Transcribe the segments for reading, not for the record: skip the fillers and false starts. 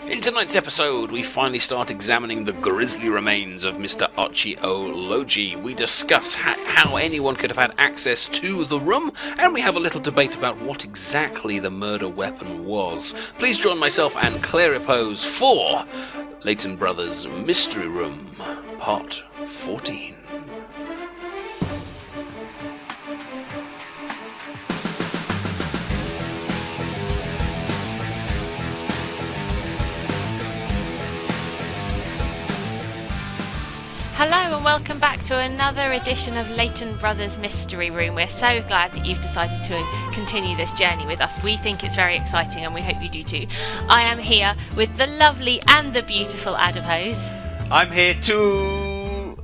In tonight's episode, we finally start examining the grisly remains of Mr. Archie-O-Logie. We discuss how anyone could have had access to the room, and we have a little debate about what exactly the murder weapon was. Please join myself and Clariepose for Layton Brothers Mystery Room, Part 14. Hello and welcome back to another edition of Layton Brothers Mystery Room. We're so glad that you've decided to continue this journey with us. We think it's very exciting and we hope you do too. I am here with the lovely and the beautiful Adipose. I'm here too!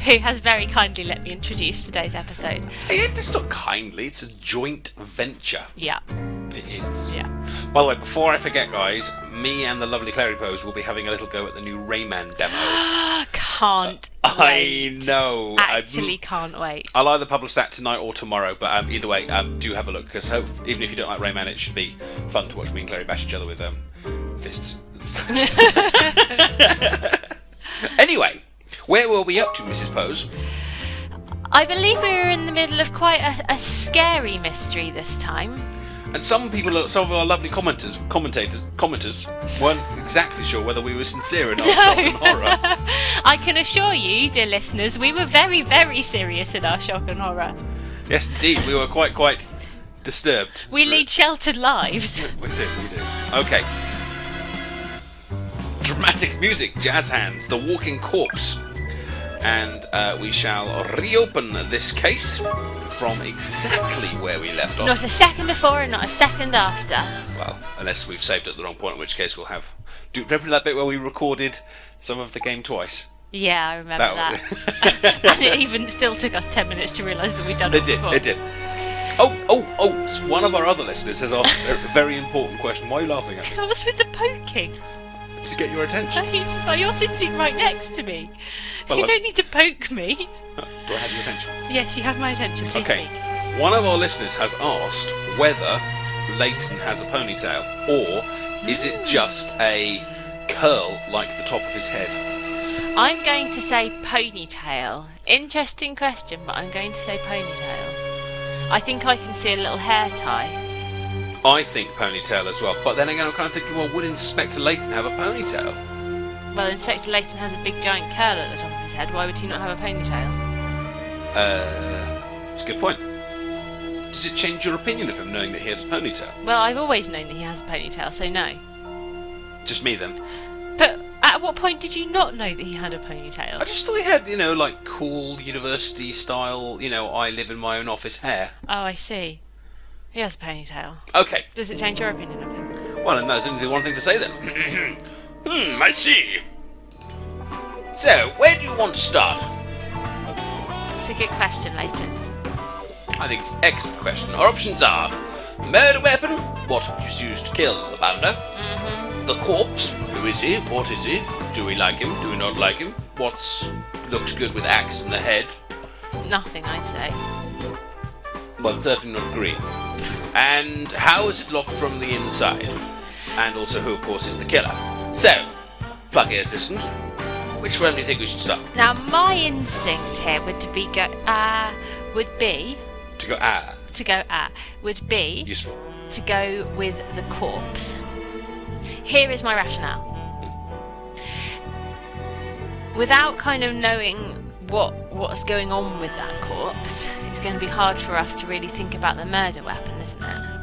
Who has very kindly let me introduce today's episode. Hey, it's not kindly, it's a joint venture. Yeah. It is. Yeah. By the way, before I forget, guys, me and the lovely Clariepose will be having a little go at the new Rayman demo. Can't wait. I know. Actually can't wait. I'll either publish that tonight or tomorrow, but either way, do have a look, because even if you don't like Rayman, it should be fun to watch me and Clarie bash each other with fists and stuff. Anyway, where were we up to, Mrs. Pose? I believe we were in the middle of quite a scary mystery this time. And some of our lovely commenters weren't exactly sure whether we were sincere in our shock and horror. I can assure you, dear listeners, we were very, very serious in our shock and horror. Yes, indeed, we were quite disturbed. We lead sheltered lives. We do. Okay. Dramatic music, jazz hands, the walking corpse. And we shall reopen this case from exactly where we left off. Not a second before and not a second after. Well, unless we've saved at the wrong point, in which case we'll have... remember that bit where we recorded some of the game twice? Yeah, I remember that. And it even still took us 10 minutes to realise that we'd done it before. It did. Oh, so one of our other listeners has asked a very important question. Why are you laughing at me? What's with the poking? To get your attention. You're sitting right next to me. Well, you don't need to poke me. Do I have your attention? Yes, you have my attention. Please speak. One of our listeners has asked whether Layton has a ponytail, or is it just a curl like the top of his head? I'm going to say ponytail. Interesting question, but I'm going to say ponytail. I think I can see a little hair tie. I think ponytail as well, but then again I'm kind of thinking, well, would Inspector Layton have a ponytail? Well, Inspector Layton has a big giant curl at the top of his head. Why would he not have a ponytail? That's a good point. Does it change your opinion of him knowing that he has a ponytail? Well, I've always known that he has a ponytail, so no. Just me then. But at what point did you not know that he had a ponytail? I just thought he had, like cool university style, I live in my own office hair. Oh, I see. He has a ponytail. Okay. Does it change your opinion of him? Well, no, there's only one thing to say then. I see. So, where do you want to start? It's a good question, Layton. I think it's an excellent question. Our options are murder weapon, what was used to kill the bounder. The corpse, who is he, what is he, do we like him, do we not like him, looks good with axe in the head. Nothing, I'd say. Well, certainly not green. And how is it locked from the inside? And also who, of course, is the killer. So, plucky assistant, which one do you think we should start? Now, my instinct here would be Useful. to go with the corpse. Here is my rationale. Without kind of knowing what's going on with that corpse, it's going to be hard for us to really think about the murder weapon, isn't it?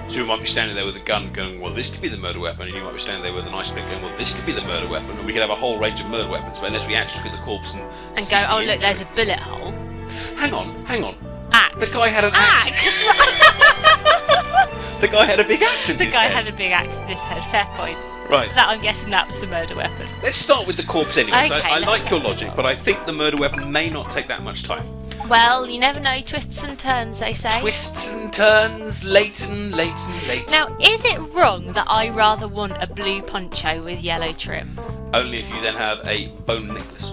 So you might be standing there with a gun going, well, this could be the murder weapon, and you might be standing there with an ice pick going, well, this could be the murder weapon, and we could have a whole range of murder weapons, but unless we actually look at the corpse and go, oh, look, there's a bullet hole. Hang on. Axe. The guy had an axe. The guy had a big axe in his head. The guy had a big axe in his head, fair point. Right. I'm guessing that was the murder weapon. Let's start with the corpse anyway. Okay, I like your logic, but I think the murder weapon may not take that much time. Well, you never know, twists and turns, they say. Twists and turns, Layton. Now, is it wrong that I rather want a blue poncho with yellow trim? Only if you then have a bone necklace.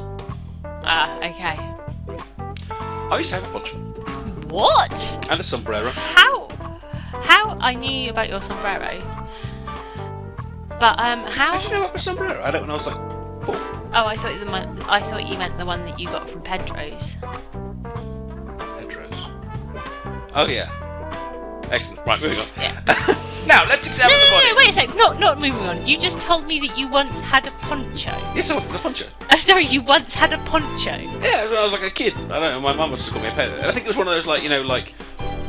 Ah, okay. I used to have a poncho. What? And a sombrero. How? How I knew about your sombrero, but how? How did you know about my sombrero? I had it when I was like 4. Oh, I thought you meant the one that you got from Pedro's. Pedro's. Oh yeah. Excellent. Right, moving on. Yeah. Now let's examine the body. No, wait a sec. Not moving on. You just told me that you once had a poncho. Yes, I wanted the poncho. Oh, sorry, you once had a poncho. Yeah, when I was like a kid. I don't know. My mum must have called me a pet. I think it was one of those like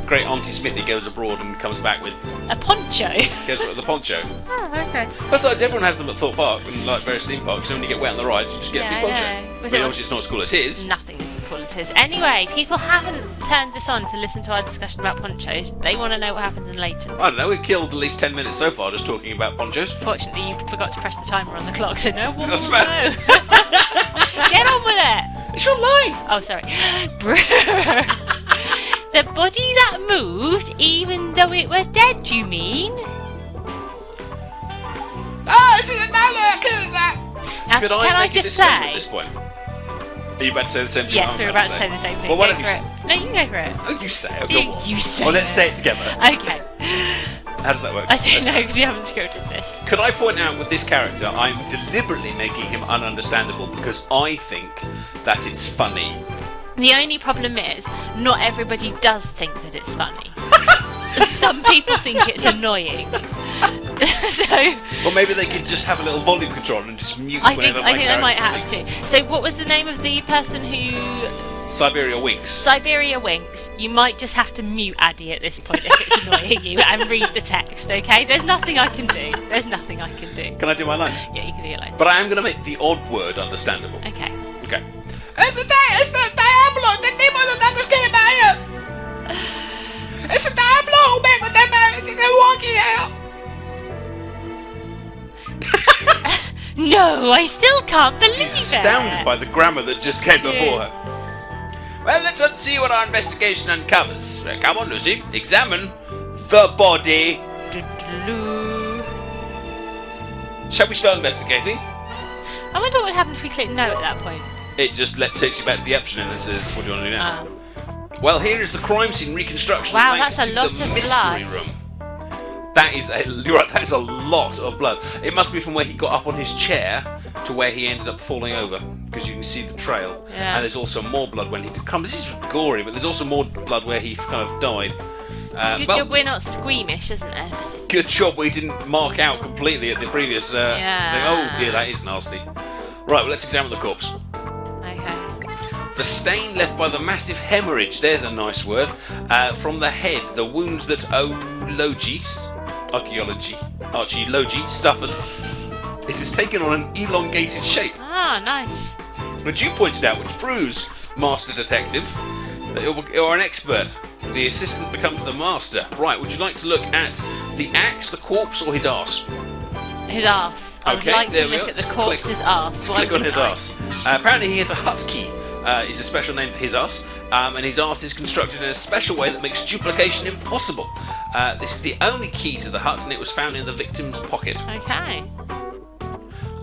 great Auntie Smithy goes abroad and comes back with a poncho. Goes with the poncho. Oh, okay. Besides, everyone has them at Thorpe Park and like various theme parks. So when you get wet on the rides, you just get a big poncho. Obviously, it's not as cool as his. Nothing is as cool as his. Anyway, people haven't turned this on to listen to our discussion about ponchos. They want to know what happens in Layton. I don't know. We've killed at least 10 minutes so far just talking about ponchos. Fortunately, you forgot to press the timer on the clock, so no one will That's know. Get on with it. It's your line. Oh, sorry. The body that moved, even though it was dead, you mean? Oh, this is a Now, Could can I make a just disclaimer say? at this point? Are you about to say the same thing? Yes, we're about to say the same thing. Well, why Go don't you for say it. No, you can go for it. Oh, you say it. Oh, go on. You say Well, let's it. say it together. Okay. How does that work? I don't know because you haven't scripted this. Could I point out with this character, I'm deliberately making him ununderstandable because I think that it's funny. The only problem is, not everybody does think that it's funny. Some people think it's annoying. So. Or maybe they could just have a little volume control and just mute I whenever think my they might character have speaks. to. So, what was the name of the person who? Siberia Winks. Siberia Winks. You might just have to mute Addy at this point if it's annoying you and read the text, okay? There's nothing I can do. Can I do my line? Yeah, you can do your line. But I am going to make the odd word understandable. Okay. Okay. It's the Diablo, the demon that was getting by It's the Diablo, man, with that man, walking out. No, I still can't believe She's it. astounded by the grammar that just came before her. Well, let's see what our investigation uncovers. Come on, Lucy, examine the body. Shall we start investigating? I wonder what would happen if we click no at that point. It just takes you back to the option and then says, what do you want to do now? Well, here is the crime scene reconstruction. Wow, thanks that's a to lot the of mystery blood. room. You're right, that is a lot of blood. It must be from where he got up on his chair to where he ended up falling over, because you can see the trail. Yeah. And there's also more blood when he comes. This is gory, but there's also more blood where he kind of died. Good job we're not squeamish, isn't it? Good job we didn't mark out completely at the previous thing. Oh dear, that is nasty. Right, well, let's examine the corpse. Okay. The stain left by the massive hemorrhage, there's a nice word, from the head, the wounds that Archaeology Logie suffered. It has taken on an elongated shape, Ah, nice. which you pointed out, which proves, Master Detective, that you're an expert. The assistant becomes the master. Right, would you like to look at the axe, the corpse, or his arse? His arse. I would Okay, like there to we look go. at the Let's corpse's click- arse. Let's Why click on wouldn't his I? arse. Apparently he has a hut key. Is a special name for his arse, and his arse is constructed in a special way that makes duplication impossible. This is the only key to the hut, and it was found in the victim's pocket. Okay.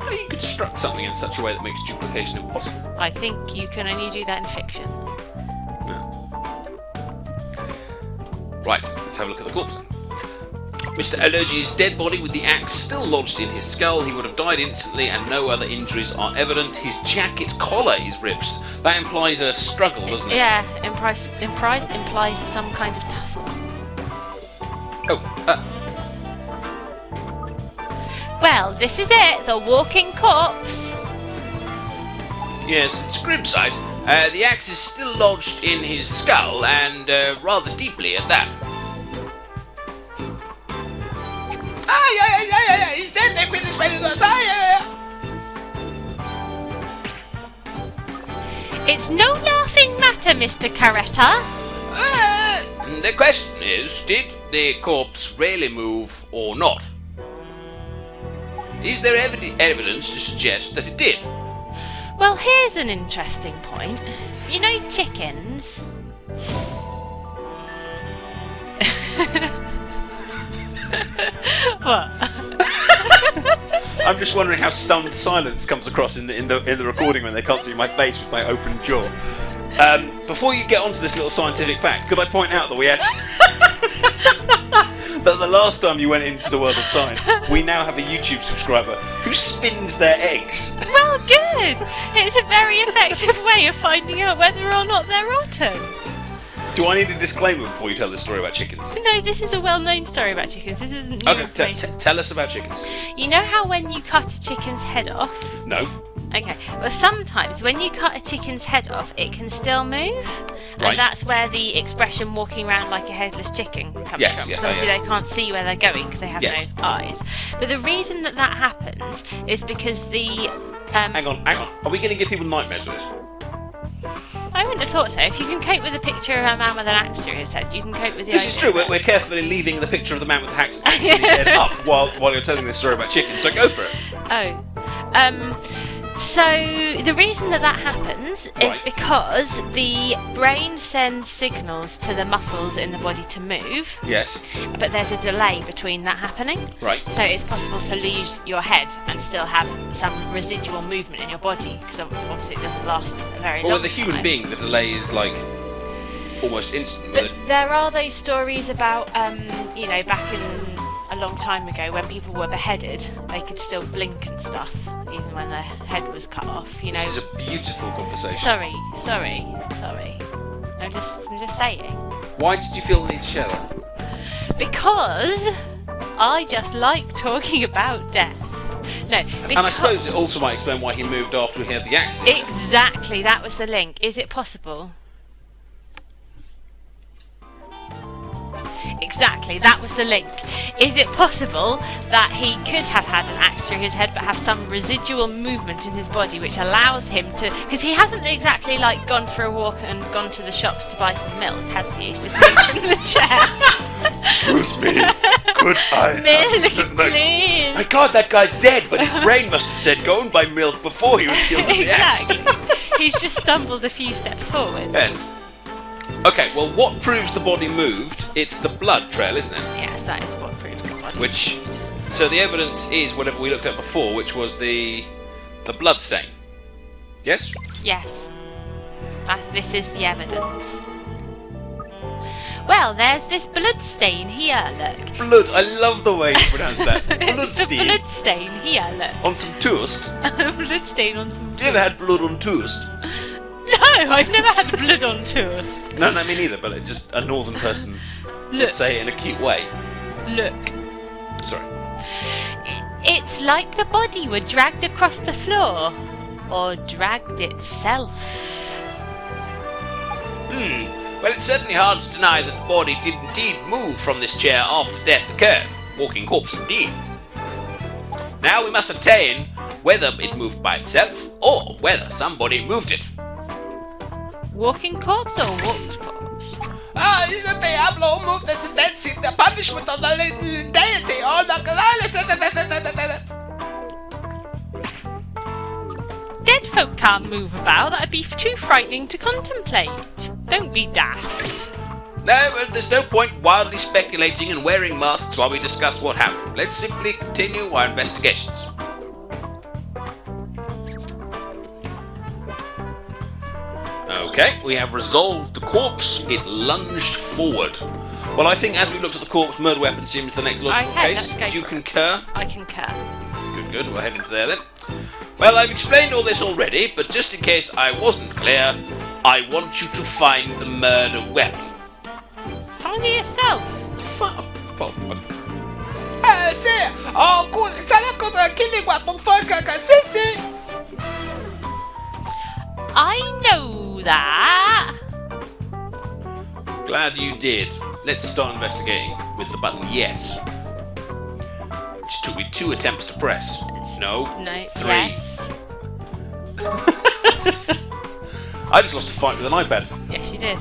How do you construct something in such a way that makes duplication impossible? I think you can only do that in fiction. No. Right, let's have a look at the corpse then. Mr. Allergy's dead body with the axe still lodged in his skull. He would have died instantly and no other injuries are evident. His jacket collar is ripped. That implies a struggle, doesn't it? Yeah, implies some kind of tussle. Oh, Well, this is it, the walking corpse. yes, it's a grim sight. The axe is still lodged in his skull and rather deeply at that. Yeah, he's dead there with his way to us. It's no laughing matter, Mr. Caretta. The question is, did the corpse really move or not? Is there evidence to suggest that it did? Well, here's an interesting point. You know chickens? What? I'm just wondering how stunned silence comes across in the recording when they can't see my face with my open jaw. Before you get onto this little scientific fact, could I point out that we actually that the last time you went into the world of science, we now have a YouTube subscriber who spins their eggs. Well, good. It's a very effective way of finding out whether or not they're rotten. Do I need a disclaimer before you tell this story about chickens? No, this is a well-known story about chickens. This isn't new Okay, information. tell us about chickens. You know how when you cut a chicken's head off? No. Okay, well sometimes when you cut a chicken's head off, it can still move. Right. And that's where the expression walking around like a headless chicken comes from. Yes, Because obviously they can't see where they're going because they have Yes. no eyes. But the reason that happens is because the... Hang on. Are we going to give people nightmares with this? I wouldn't have thought so. If you can cope with a picture of a man with an axe through his head, you can cope with the This idea is true. of it. We're carefully leaving the picture of the man with the axe through his head up while you're telling this story about chickens. So go for it. So the reason that happens is Right. because the brain sends signals to the muscles in the body to move, Yes. but there's a delay between that happening. Right. So it's possible to lose your head and still have some residual movement in your body, because obviously it doesn't last very long. Well, with a human being, the delay is like almost instant. But there are those stories about, back in a long time ago when people were beheaded, they could still blink and stuff, even when their head was cut off. You know. This is a beautiful conversation. Sorry. I'm just saying. Why did you feel the need to share that? Because I just like talking about death. No, because... And I suppose it also might explain why he moved after he had the accident. Exactly, that was the link. Is it possible? Exactly, that was the link. Is it possible that he could have had an axe through his head but have some residual movement in his body which allows him to... Because he hasn't exactly gone for a walk and gone to the shops to buy some milk, has he? He's just moved from the chair. Excuse me, could I Milk, please. My God, that guy's dead, but his brain must have said go and buy milk before he was killed with the axe. Exactly. He's just stumbled a few steps forward. Yes. Okay, well, what proves the body moved? It's the blood trail, isn't it? Yes, that is what proves the body Which, moved. so the evidence is whatever we looked at before, which was the blood stain. Yes? Yes. This is the evidence. Well, there's this blood stain here, look. Blood. I love the way you pronounce that. Blood It's a stain. blood stain here, look. On some toast. Blood stain on some... Have you ever had blood on toast? No, I've never had blood on toast. No, me neither, but it's just a northern person Look, would say it in a cute way. look. Sorry. It's like the body were dragged across the floor. Or dragged itself. Well, it's certainly hard to deny that the body did indeed move from this chair after death occurred. Walking corpse indeed. Now we must attain whether it moved by itself or whether somebody moved it. Walking corpse or walked corpse? Is the Diablo moved the dead seat, the punishment of the deity, or the... Dead folk can't move about. That'd be too frightening to contemplate. Don't be daft. No, well, there's no point wildly speculating and wearing masks while we discuss what happened. Let's simply continue our investigations. Okay, we have resolved the corpse. It lunged forward. Well, I think as we looked at the corpse, murder weapon seems the next logical Okay, case. let's go Do you for it. concur? I concur. Good, we'll head into there then. Well, I've explained all this already, but just in case I wasn't clear, I want you to find the murder weapon. Find it yourself. killing weapon, I know that. Glad you did. Let's start investigating with the button yes. Which took me 2 attempts to press. No. 3. Yes. I just lost a fight with an iPad. Yes, you did.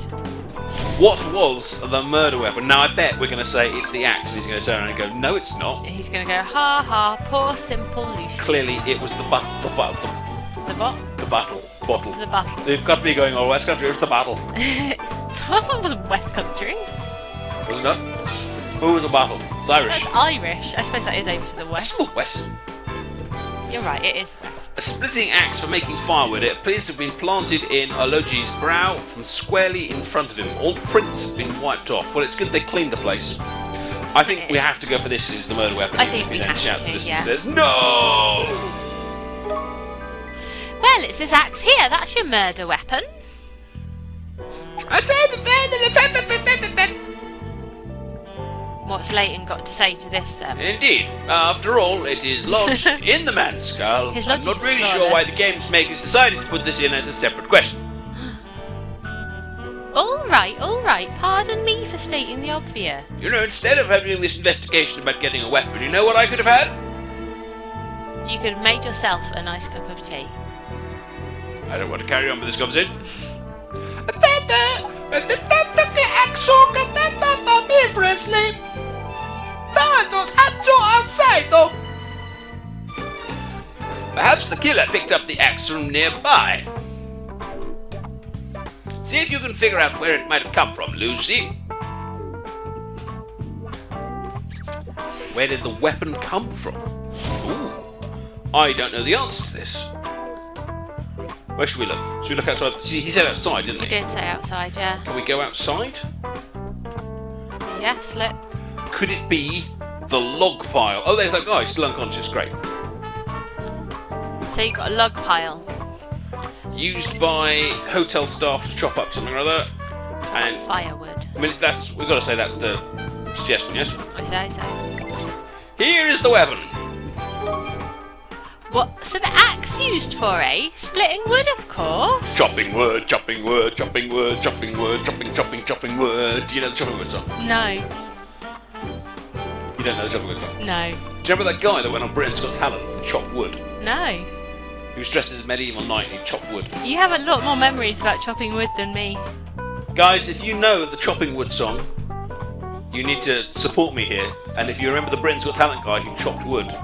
What was the murder weapon? Now I bet we're going to say it's the axe, and he's going to turn around and go, no, it's not. He's going to go, ha ha, poor simple Lucy. Clearly, it was the bottle. The what? Bottle. The bottle. They've got me going, oh, West Country, it was the bottle. That wasn't West Country. Wasn't it? Who was a bottle? It's Irish. That's Irish. I suppose that is over to the It's west. still West. You're right, it is west. A splitting axe for making firewood. It appears to have been planted in Ologi's brow from squarely in front of him. All prints have been wiped off. Well, it's good they cleaned the place. I think we have to go for this as the murder weapon. I think if we he then have shouts to, at us yeah. and says, "No!" Well, it's this axe here. That's your murder weapon. I said What's Layton got to say to this then? Indeed. After all, it is lodged in the man's skull. His I'm not logic's really sure why the flawless. game's makers decided to put this in as a separate question. All right. Pardon me for stating the obvious. You know, instead of having this investigation about getting a weapon, you know what I could have had? You could have made yourself a nice cup of tea. I don't want to carry on with this conversation. Perhaps the killer picked up the axe from nearby. See if you can figure out where it might have come from, Lucy. Where did the weapon come from? Ooh, I don't know the answer to this. Where should we look? Should we look outside? See, he said outside, didn't You he? did say outside, yeah. Can we go outside? Yes, look. Could it be the log pile? Oh, there's that guy, still unconscious. Great. So you've got a log pile. Used by hotel staff to chop up something or other. And Firewood. I mean, we've got to say that's the suggestion, yes? I say so. Here is the weapon. What's an axe used for, eh? Splitting wood, of course. Chopping wood, chopping wood, chopping wood, chopping wood, chopping wood. Do you know the chopping wood song? No. You don't know the chopping wood song? No. Do you remember that guy that went on Britain's Got Talent and chopped wood? No. He was dressed as a medieval knight and he chopped wood. You have a lot more memories about chopping wood than me. Guys, if you know the chopping wood song, you need to support me here. And if you remember the Britain's Got Talent guy who chopped wood,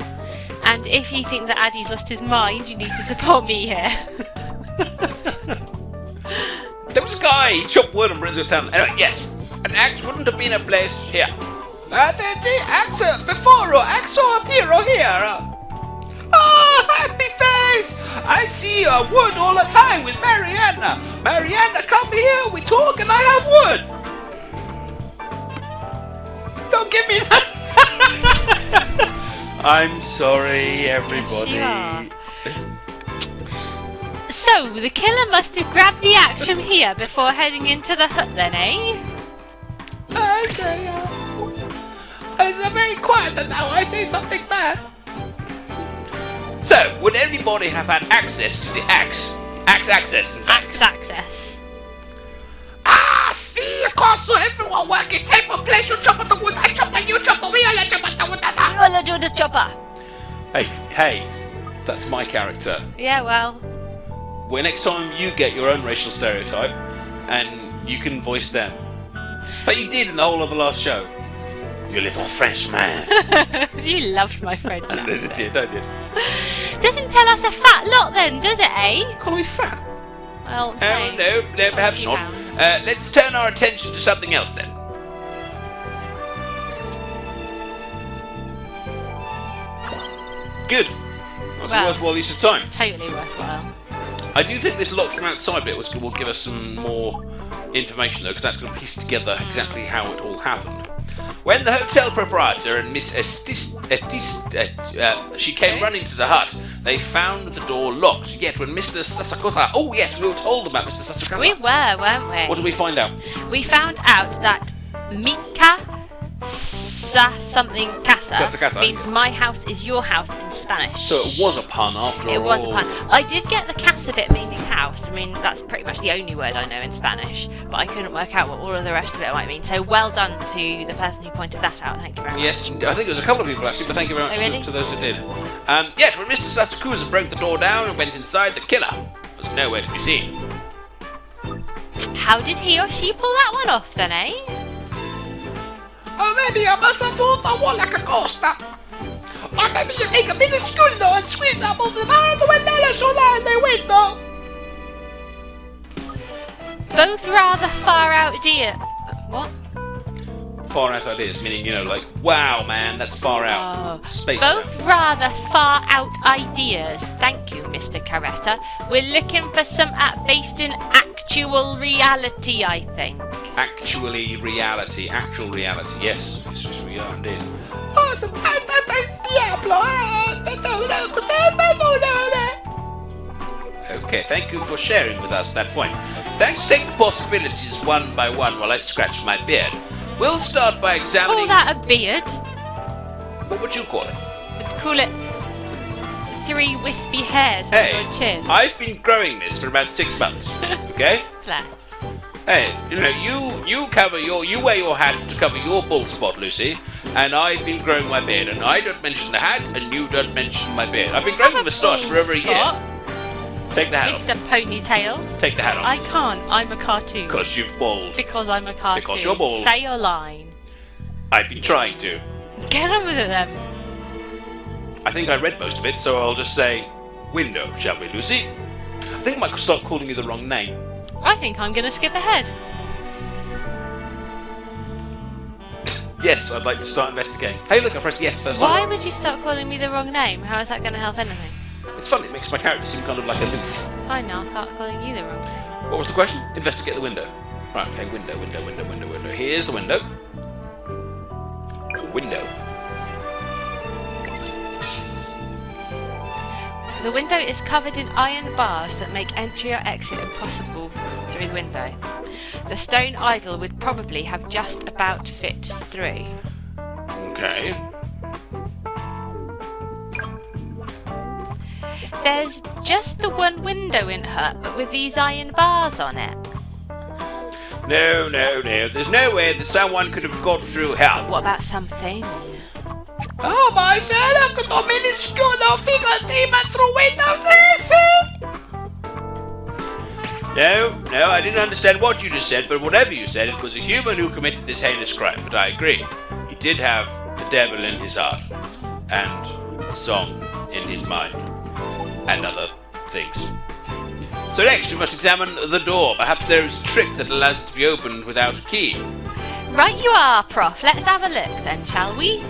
And if you think that Addy's lost his mind, you need to support me here. there was a guy, he chopped wood on Britain's Got Talent. Anyway, yes, an axe wouldn't have been a place here. The axe before or axe up here or here. Oh, happy face! I see wood all the time with Mariana. Mariana, come here, we talk and I have wood. Don't give me that. I'm sorry, everybody. Yes, So, the killer must have grabbed the axe from here before heading into the hut then, eh? I say, it's very quiet now. I say something bad. So, would everybody have had access to the axe? Axe access, in fact. Axe access. Ah, see, of course, so everyone working table place. You chop at the wood, I chop at you chop at me, I chop at the wood. You'll do the chopper. Hey, that's my character. Yeah, well. Well, next time you get your own racial stereotype, and you can voice them. But you did in the whole of the last show. You little French man. You loved my French I accent. did. Doesn't tell us a fat lot then, does it, eh? Call me fat. Well, No, perhaps not. pounds. Let's turn our attention to something else then. Good. That's a Well, worthwhile use of time. Totally worthwhile. I do think this lock from outside bit will give us some more information though, because that's going to piece together exactly how it all happened. When the hotel proprietor and Miss she came running to the hut, they found the door locked. Yet when Mr. Sasakosa... Oh yes, we were told about Mr. Sasakosa. We were, weren't we? What did we find out? We found out that Mika something casa Sasakasa, means my house is your house in Spanish. So it was a pun after all. It was a pun. I did get the casa bit meaning house. I mean, that's pretty much the only word I know in Spanish, but I couldn't work out what all of the rest of it might mean. So well done to the person who pointed that out. Thank you very much. Yes, I think it was a couple of people actually, but thank you very much Oh, really? to those who did. Yet when Mr. Sasakusa broke the door down and went inside, the killer was nowhere to be seen. How did he or she pull that one off then, eh? Or maybe I must have thought I was like a ghost. Or maybe you make a minuscule and squeeze up all the window so the window. Both rather far out ideas. What? Far out ideas, meaning, like, wow, man, that's far out. Oh. Space. Both rather far out ideas. Thank you, Mr. Caretta. We're looking for some based in actual reality, I think. Actually reality. Actual reality. Yes. Yes, we are indeed. Okay, thank you for sharing with us that point. Thanks, take the possibilities one by one while I scratch my beard. We'll start by examining... Call that a beard? What would you call it? I'd call it 3 wispy hairs on Hey, your chin. I've been growing this for about 6 months, okay? Bless. Hey, you know, you wear your hat to cover your bald spot, Lucy, and I've been growing my beard, and I don't mention the hat, and you don't mention my beard. I've been growing a moustache for over a year. Take the hat off. Mr. Ponytail. Take the hat off. I can't. I'm a cartoon. Because you've bald. Because I'm a cartoon. Because you're bald. Say your line. I've been trying to. Get on with it then. I think I read most of it, so I'll just say, window, shall we, Lucy? I think I might start calling you the wrong name. I think I'm going to skip ahead. Yes, I'd like to start investigating. Hey, look, I pressed yes first time. Why would you start calling me the wrong name? How is that going to help anything? It's funny, it makes my character seem kind of like aloof. Fine now, I'll start calling you the wrong name. What was the question? Investigate the window. Right, okay, window. Here's the window. Window. The window is covered in iron bars that make entry or exit impossible through the window. The stone idol would probably have just about fit through. Okay. There's just the one window in hut, but with these iron bars on it. No. There's no way that someone could have got through here. What about something? Oh, my son, I've got no minuscule figure demon through windows. No, I didn't understand what you just said, but whatever you said, it was a human who committed this heinous crime, but I agree. He did have the devil in his heart, and a song in his mind, and other things. So next we must examine the door. Perhaps there is a trick that allows it to be opened without a key. Right you are, Prof. Let's have a look then, shall we?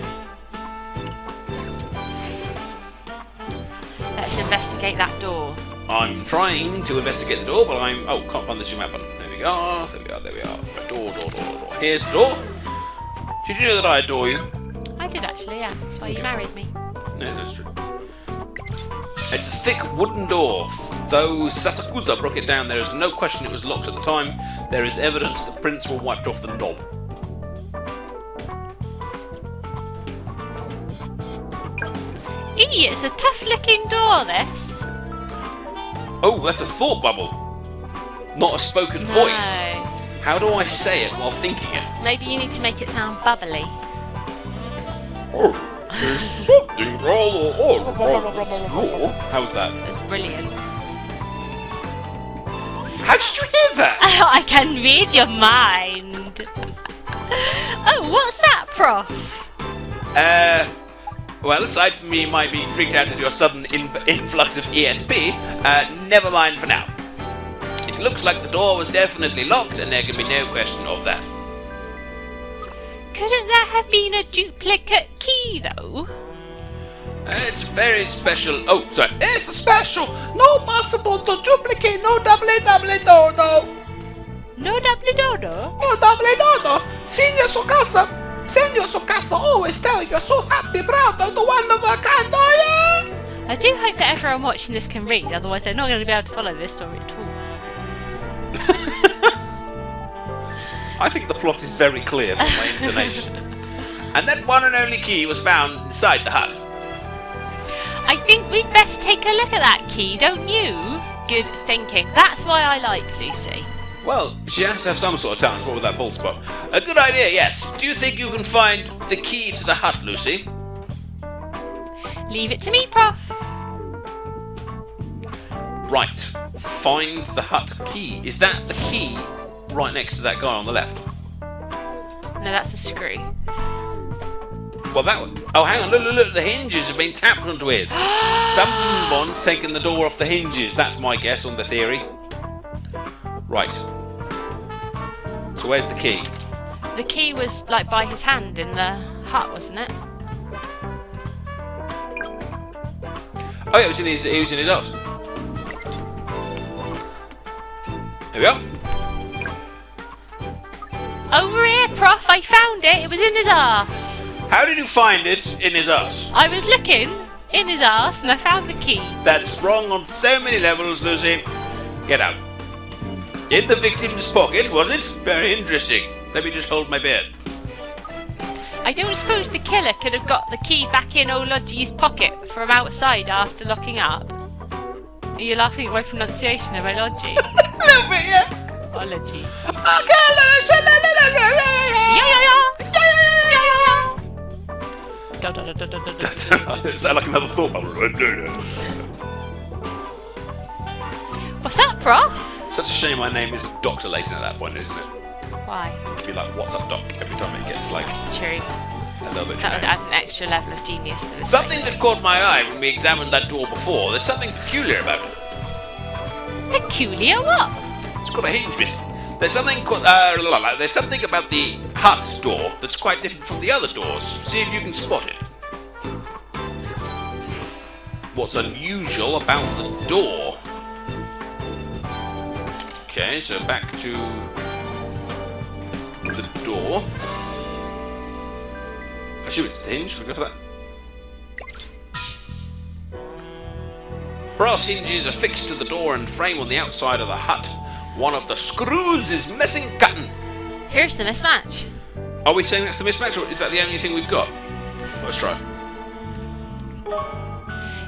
Let's investigate that door. I'm trying to investigate the door, but can't find the zoom out button. There we are. Right, door. Here's the door. Did you know that I adore you? I did actually, yeah. That's why you married me. No, that's true. It's a thick wooden door. Though Sasakusa broke it down, there is no question it was locked at the time. There is evidence that prints were wiped off the knob. It's a tough-looking door, this. Oh, that's a thought bubble. Not a spoken voice. How do I say it while thinking it? Maybe you need to make it sound bubbly. Oh, there's something rather odd about this door. How's that? That's brilliant. How did you hear that? I can read your mind. Oh, what's that, Prof? Well, aside from me might be freaked out at your sudden influx of ESP, never mind for now. It looks like the door was definitely locked, and there can be no question of that. Couldn't there have been a duplicate key, though? It's very special. Oh, sorry. It's a special. No possible to duplicate. No double dodo. No double dodo? No double dodo. Senior Sokasa. Senor Sokasa always tell you're so happy, proud of the one of a kind, oh yeah? I do hope that everyone watching this can read, otherwise they're not going to be able to follow this story at all. I think the plot is very clear from my intonation. And that one and only key was found inside the hut. I think we'd best take a look at that key, don't you? Good thinking. That's why I like Lucy. Well, she has to have some sort of talent. What with that bald spot? A good idea, yes. Do you think you can find the key to the hut, Lucy? Leave it to me, Prof. Right. Find the hut key. Is that the key right next to that guy on the left? No, that's the screw. Well, that one. Oh, hang on. Look. The hinges have been tampered with. Someone's taken the door off the hinges. That's my guess on the theory. Right. So where's the key? The key was like by his hand in the hut, wasn't it? Oh yeah, it was in his house. There we go. Over here, Prof. I found it. It was in his arse. How did you find it in his arse? I was looking in his arse and I found the key. That's wrong on so many levels, Lucy. Get out. In the victim's pocket, was it? Very interesting. Let me just hold my beer. I don't suppose the killer could have got the key back in old Lodgie's pocket from outside after locking up? Are you laughing at my pronunciation of Lodgie? A little bit, yeah. Oh, Lodgie. Is that like another thought bubble? What's up, Prof? Such a shame my name is Dr. Layton at that point, isn't it? Why? It'd be like, what's up, Doc? Every time it gets like That's true. a little bit That would generic. add an extra level of genius to this. Something that caught my eye when we examined that door before, there's something peculiar about it. Peculiar what? It's got a hinge missing. There's something there's something about the hut door that's quite different from the other doors. See if you can spot it. What's unusual about the door? Okay, so back to the door. I assume it's the hinge. We go for that. Brass hinges affixed to the door and frame on the outside of the hut. One of the screws is missing cutting. Here's the mismatch. Are we saying that's the mismatch, or is that the only thing we've got? Let's try.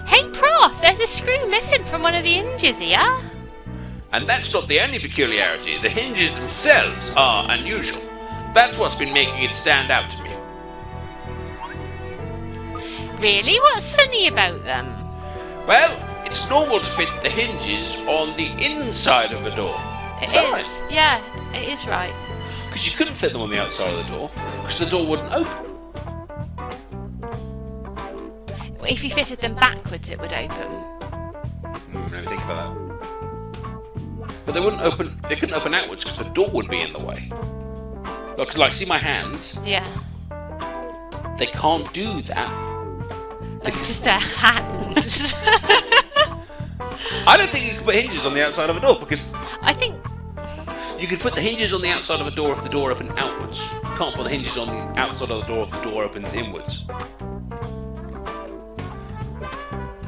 Hey, Prof, there's a screw missing from one of the hinges here. And that's not the only peculiarity. The hinges themselves are unusual. That's what's been making it stand out to me. Really? What's funny about them? Well, it's normal to fit the hinges on the inside of a door. It Is that is. right? Yeah, it is right. Because you couldn't fit them on the outside of the door, because the door wouldn't open. If you fitted them backwards, it would open. Let me think about that. But they wouldn't open. They couldn't open outwards because the door would be in the way. Look, see my hands. Yeah. They can't do that. That's just their hands. I don't think you can put hinges on the outside of a door because I think you could put the hinges on the outside of a door if the door opened outwards. You can't put the hinges on the outside of the door if the door opens inwards.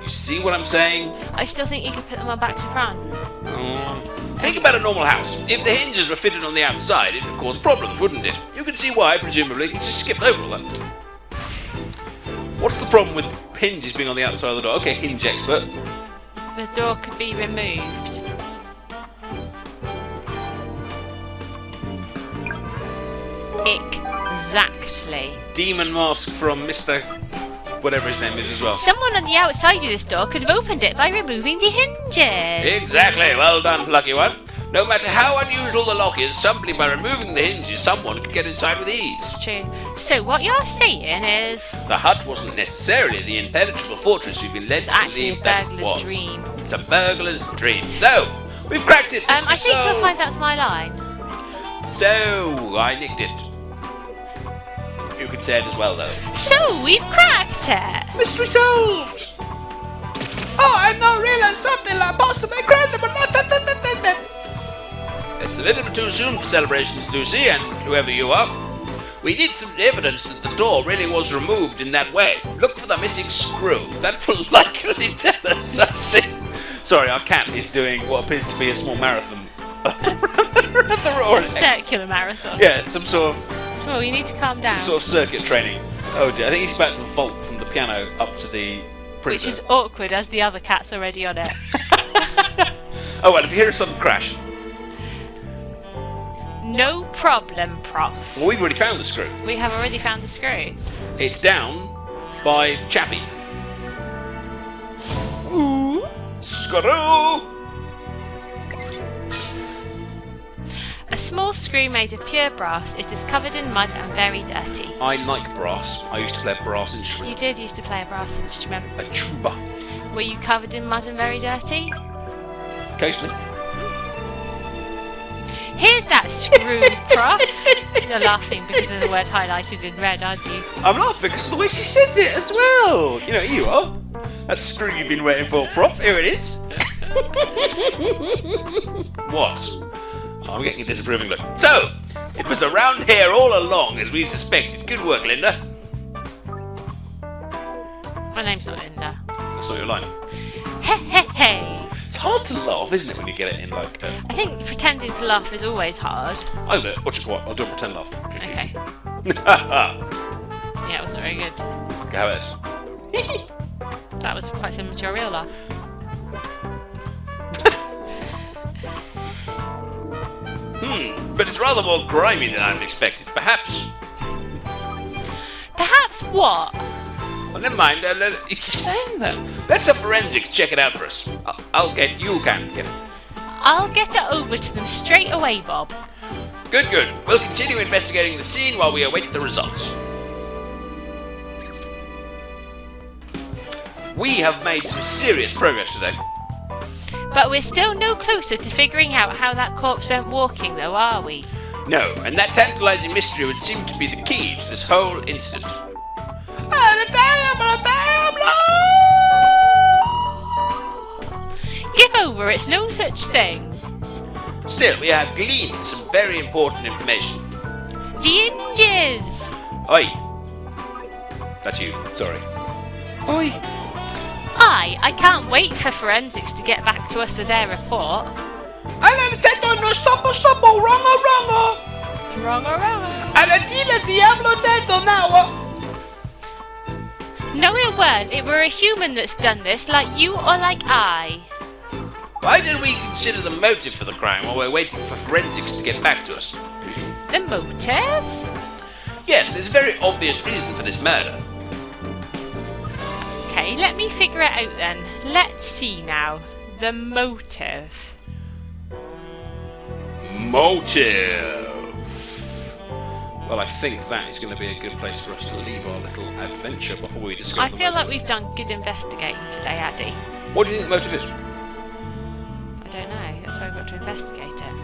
You see what I'm saying? I still think you could put them on back to front. Think about a normal house. If the hinges were fitted on the outside, it would cause problems, wouldn't it? You can see why, presumably. You just skipped over all that. What's the problem with hinges being on the outside of the door? Okay, hinge expert. The door could be removed. Exactly. Demon mask from Mr. whatever his name is as well. Someone on the outside of this door could have opened it by removing the hinges. Exactly. Well done, plucky one. No matter how unusual the lock is, simply by removing the hinges, someone could get inside with ease. True. So what you're saying is The hut wasn't necessarily the impenetrable fortress we've been led it's to actually a believe that it burglar's was. dream. It's a burglar's dream. So, we've cracked it, Mr. I think So. you'll find that's my line. So, I nicked it. You could say it as well, though. So we've cracked it. Mystery solved! Oh, I now realize something like possibly incredible. It's a little bit too soon for celebrations, Lucy, and whoever you are. We need some evidence that the door really was removed in that way. Look for the missing screw. That will likely tell us something. Sorry, our cat is doing what appears to be a small marathon. A circular marathon. Yeah, some sort of Small, you need to calm down. some sort of circuit training. Oh dear, I think he's about to vault from the piano up to the printer. Which is awkward as the other cat's already on it. Oh well, if you hear a sudden crash. No problem, Prof. Well, we've already found the screw. We have already found the screw. It's down by Chappie. Ooh. Screw! A small screw made of pure brass. It is covered in mud and very dirty. I like brass. I used to play a brass instrument. You did used to play a brass instrument. A tuba. Were you covered in mud and very dirty? Occasionally. Here's that screw, Prof. You're laughing because of the word highlighted in red, aren't you? I'm laughing because of the way she says it as well. You know, you are. That screw you've been waiting for, Prof. Here it is. What? I'm getting a disapproving look. So, It was around here all along, as we suspected. Good work, Linda. My name's not Linda. That's not your line. Hey. It's hard to laugh, isn't it, when you get it in like... I think pretending to laugh is always hard. I'll do it. Watch it. I'll do a pretend laugh. Okay. Yeah, Yeah, it wasn't very good. how it is. That was quite similar to a real laugh. But it's rather more grimy than I'd expected. Perhaps... Perhaps what? Well, never mind. You keep saying that. Let's have forensics check it out for us. You can get it. I'll get it over to them straight away, Bob. Good. We'll continue investigating the scene while we await the results. We have made some serious progress today. But we're still no closer to figuring out how that corpse went walking, though, are we? No, and that tantalizing mystery would seem to be the key to this whole incident. Give over, it's no such thing. Still, we have gleaned some very important information. The Inges! Oi. That's you, sorry. Oi. I can't wait for forensics to get back to us with their report. Wrong or wrong? No, it weren't. It were a human that's done this, like you or like I. Why did we consider the motive for the crime while we're waiting for forensics to get back to us? The motive? Yes, there's a very obvious reason for this murder. Okay, let me figure it out then. Let's see now. The motive. Motive. Well, I think that is going to be a good place for us to leave our little adventure before we discover I feel like we've done good investigating today, Addy. What do you think the motive is? I don't know. That's why we've got to investigate it.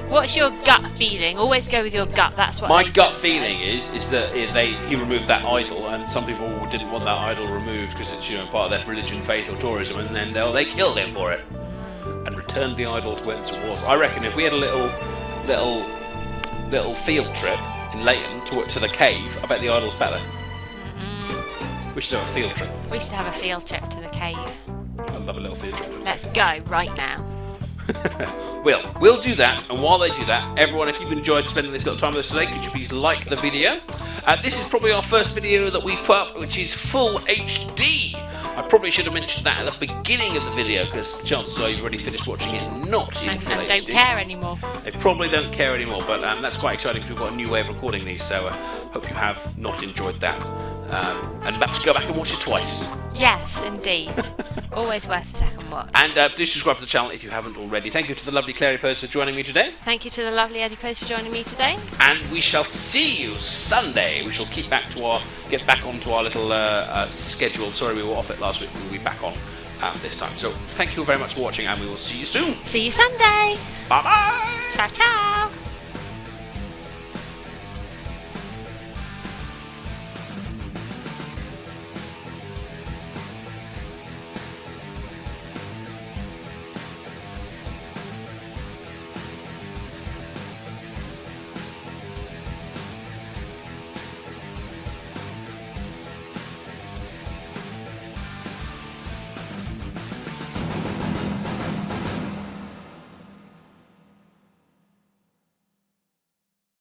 What's your gut feeling? Always go with your gut. That's what My Layton gut says. feeling is that he removed that idol, and some people didn't want that idol removed because it's part of their religion, faith, or tourism, and then they killed him for it and returned the idol to whence it was. I reckon if we had a little field trip in Layton to the cave, I bet the idol's better. We should have a field trip. We should have a field trip to the cave. I'd love a little field trip. Let's go right now. We'll do that, and while they do that, everyone, if you've enjoyed spending this little time with us today, could you please like the video? This is probably our first video that we've put up, which is full HD. I probably should have mentioned that at the beginning of the video, because chances are you've already finished watching it not in full HD. And don't care anymore. They probably don't care anymore, but that's quite exciting because we've got a new way of recording these, so hope you have not enjoyed that. And perhaps go back and watch it twice. Yes, indeed. Always worth a second watch. And do subscribe to the channel if you haven't already. Thank you to the lovely Clariepose for joining me today. Thank you to the lovely Adipose for joining me today. And we shall see you Sunday. We shall get back onto our little schedule. Sorry we were off it last week. We'll be back on this time. So thank you very much for watching, and we will see you soon. See you Sunday. Bye bye. Ciao, ciao.